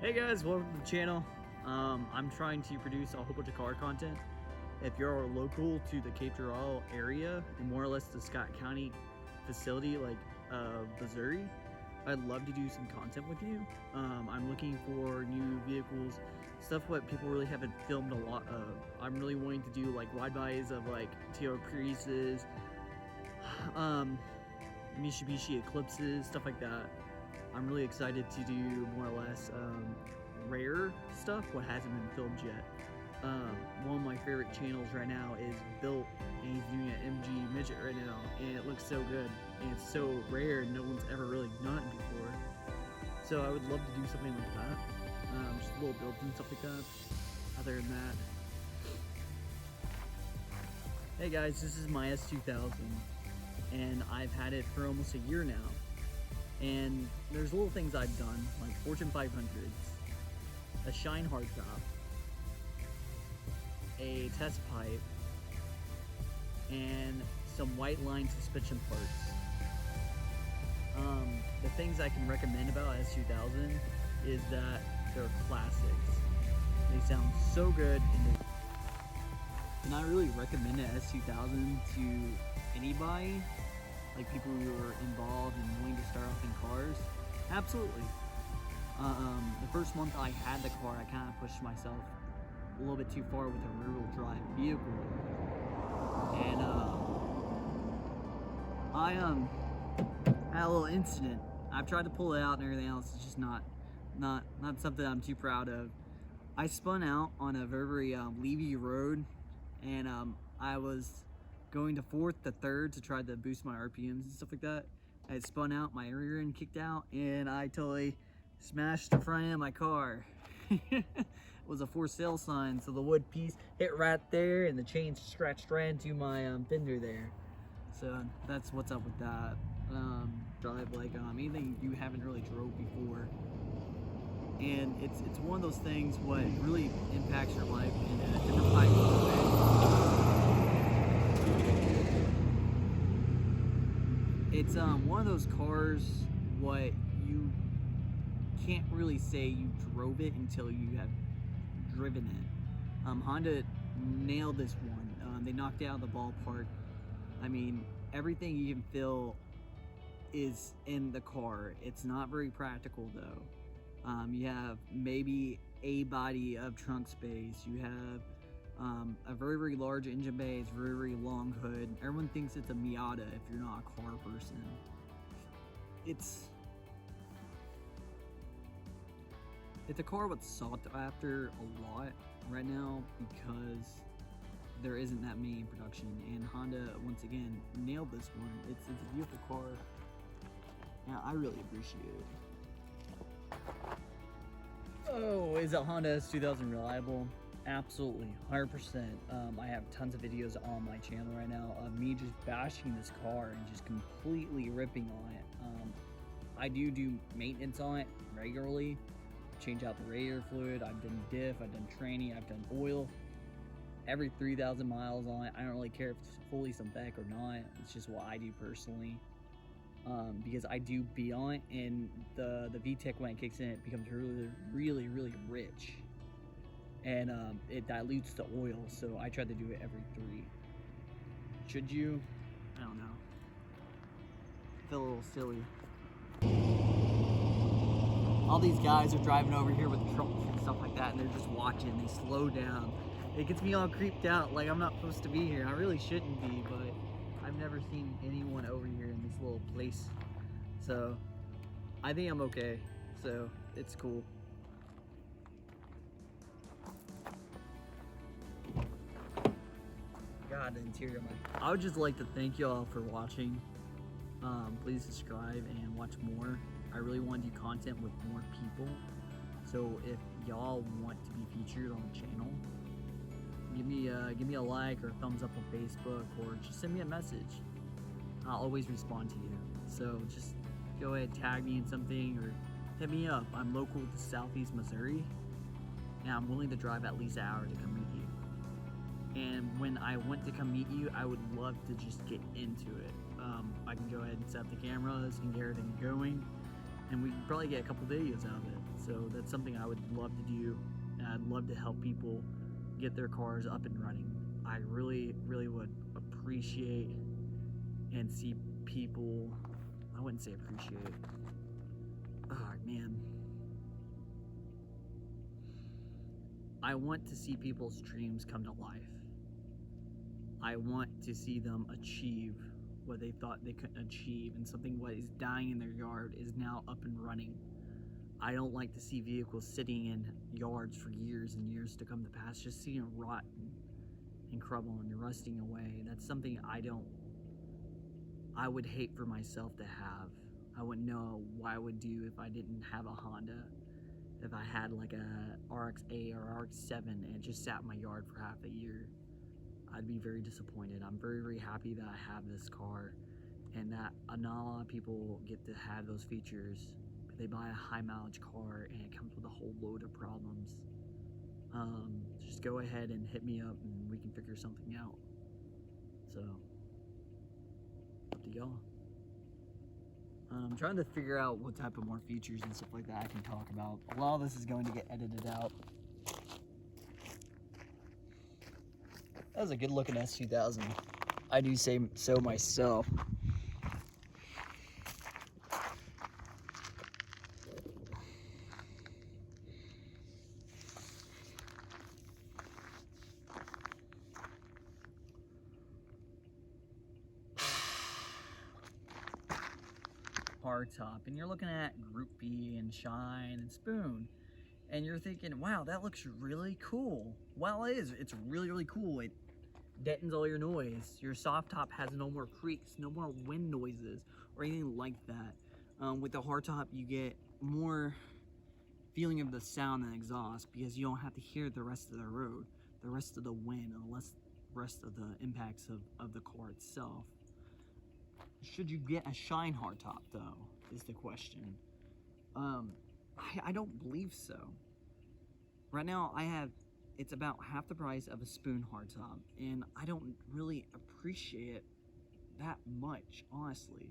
Hey guys, welcome to the channel. I'm trying to produce a whole bunch of car content. If you're local to the Cape Girardeau area and more or less the Scott County facility like Missouri, I'd love to do some content with you. I'm looking for new vehicles, stuff what people really haven't filmed a lot of. I'm really wanting to do like ride-bys of like Toyota Priuses, Mitsubishi Eclipses, stuff like that. I'm really excited to do more or less rare stuff what hasn't been filmed yet. One of my favorite channels right now is Built, and he's doing an MG midget right now, and it looks so good and it's so rare and no one's ever really done it before. So I would love to do something like that, just a little builds and stuff like that. Other than that, hey guys, this is my S2000 and I've had it for almost a year now. And there's little things I've done, like Fortune 500s, a Shine Hardtop, a test pipe, and some white line suspension parts. The things I can recommend about S2000 is that they're classics. They sound so good, and I really recommend an S2000 to anybody. Like people who are involved and wanting to start off in cars, absolutely. The first month I had the car, I kind of pushed myself a little bit too far with a rear-wheel drive vehicle, and I had a little incident. I've tried to pull it out and everything else. It's just not something I'm too proud of. I spun out on a very Levy road, and I was going to fourth to third to try to boost my RPMs and stuff like that. I had spun out, my rear end kicked out, and I totally smashed the front end of my car. It was a for sale sign, so the wood piece hit right there and the chain scratched right into my fender there. So that's what's up with that. Drive like anything you haven't really drove before, and it's one of those things what really impacts your life in a different type of way. It's one of those cars what you can't really say you drove it until you have driven it. Honda nailed this one. They knocked it out of the ballpark. I mean, everything you can feel is in the car. It's not very practical though. You have maybe a body of trunk space. You have a very large engine bay. It's very long hood. Everyone thinks it's a Miata if you're not a car person. It's a car that's sought after a lot right now because there isn't that many in production, and Honda once again nailed this one. It's a beautiful car. Yeah, I really appreciate it. Oh, is a Honda S2000 reliable? Absolutely, 100%. I have tons of videos on my channel right now of me just bashing this car and just completely ripping on it. I do maintenance on it regularly, change out the radiator fluid. I've done diff, I've done tranny, I've done oil. Every 3,000 miles on it. I don't really care if it's fully synthetic or not. It's just what I do personally. Because I do be on it, and the VTEC when it kicks in, it becomes really rich. And it dilutes the oil, so I try to do it every 3. Should you? I don't know. I feel a little silly. All these guys are driving over here with trucks and stuff like that, and they're just watching. They slow down. It gets me all creeped out, like I'm not supposed to be here. I really shouldn't be, but I've never seen anyone over here in this little place. So I think I'm okay. So it's cool. God, the interior of my... I would just like to thank y'all for watching. Please subscribe and watch more. I really want to do content with more people. So if y'all want to be featured on the channel, give me a like or a thumbs up on Facebook, or just send me a message. I'll always respond to you. So just go ahead, tag me in something, or hit me up. I'm local to Southeast Missouri, and I'm willing to drive at least an hour to come meet you. And when I want to come meet you, I would love to just get into it. I can go ahead and set up the cameras and get everything going. and we can probably get a couple videos out of it. So that's something I would love to do. I'd love to help people get their cars up and running. I really would appreciate and see people, I wouldn't say appreciate, oh man, I want to see people's dreams come to life. I want to see them achieve what they thought they couldn't achieve, and something what is dying in their yard is now up and running. I don't like to see vehicles sitting in yards for years and years to come to pass, just seeing it rot and crumble and rusting away. That's something I would hate for myself to have. I wouldn't know what I would do if I didn't have a Honda. If I had like a RX-8 or RX-7 and it just sat in my yard for half a year, I'd be very disappointed. I'm very happy that I have this car, and that not a lot of people get to have those features. They buy a high mileage car and it comes with a whole load of problems. Just go ahead and hit me up and we can figure something out. So, up to y'all. I'm trying to figure out what type of more features and stuff like that I can talk about. A lot of this is going to get edited out. That was a good looking S2000. I do say so myself. Hardtop, and you're looking at Group B and Shine and Spoon, and you're thinking, wow, that looks really cool. Well, it is. It's really cool. It deadens all your noise. Your soft top has no more creaks, no more wind noises, or anything like that. With the hardtop, you get more feeling of the sound and exhaust because you don't have to hear the rest of the road, the rest of the wind, and the rest of the impacts of the car itself. Should you get a Shine hardtop though, is the question. I don't believe so. Right now it's about half the price of a Spoon hardtop, and I don't really appreciate it that much, honestly.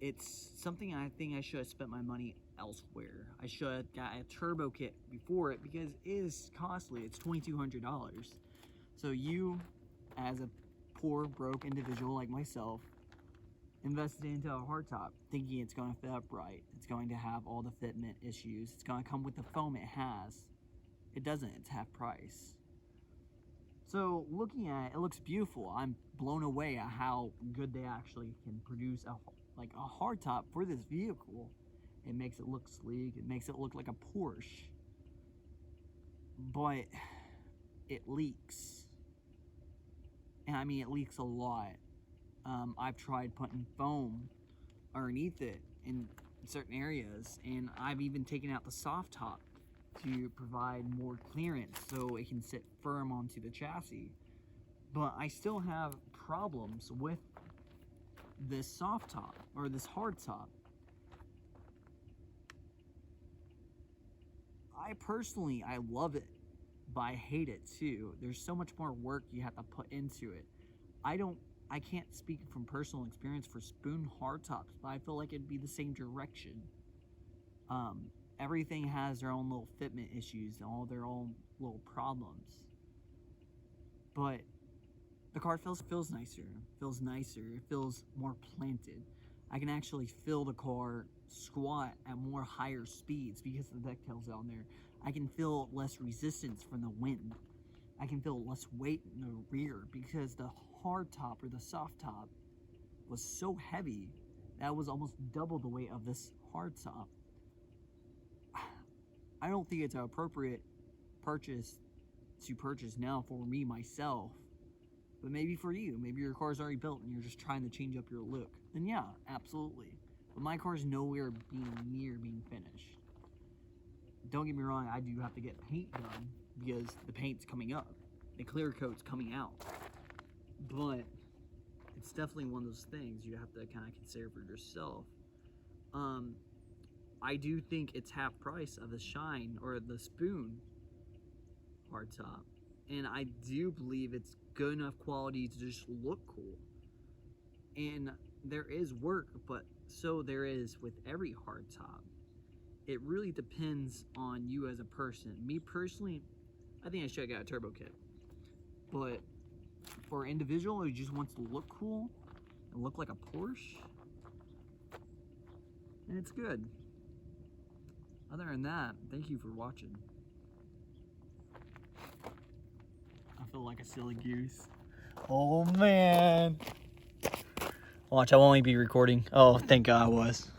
It's something I think I should have spent my money elsewhere. I should have got a turbo kit before it because it is costly. It's $2,200. So you, as a poor, broke individual like myself, invested into a hardtop thinking it's going to fit up right. It's going to have all the fitment issues. It's going to come with the foam it has. It doesn't. It's half price. So looking at it, it looks beautiful. I'm blown away at how good they actually can produce a hardtop for this vehicle. It makes it look sleek. It makes it look like a Porsche. But it leaks. And I mean, it leaks a lot. I've tried putting foam underneath it in certain areas, and I've even taken out the soft top to provide more clearance so it can sit firm onto the chassis. But I still have problems with this soft top or this hard top. I love it, but I hate it too. There's so much more work you have to put into it. I can't speak from personal experience for Spoon hardtops, but I feel like it'd be the same direction. Everything has their own little fitment issues and all their own little problems. But the car feels nicer. It feels more planted. I can actually feel the car squat at more higher speeds because of the deck tails down there. I can feel less resistance from the wind. I can feel less weight in the rear because the hard top or the soft top was so heavy that was almost double the weight of this hard top. I don't think it's an appropriate purchase now for me myself, but maybe for you. Maybe your car's already built and you're just trying to change up your look. Then yeah, absolutely. But my car's nowhere near being finished. Don't get me wrong, I do have to get paint done because the paint's coming up. The clear coat's coming out. But it's definitely one of those things you have to kind of consider for yourself. I do think it's half price of the Shine or the Spoon hardtop, and I do believe it's good enough quality to just look cool. And there is work, but so there is with every hardtop. It really depends on you as a person. Me personally, I think I should have got a turbo kit. But for an individual who just wants to look cool and look like a Porsche, and it's good. Other than that, thank you for watching. I feel like a silly goose. Oh man. Watch, I won't be recording. Oh, thank God I was.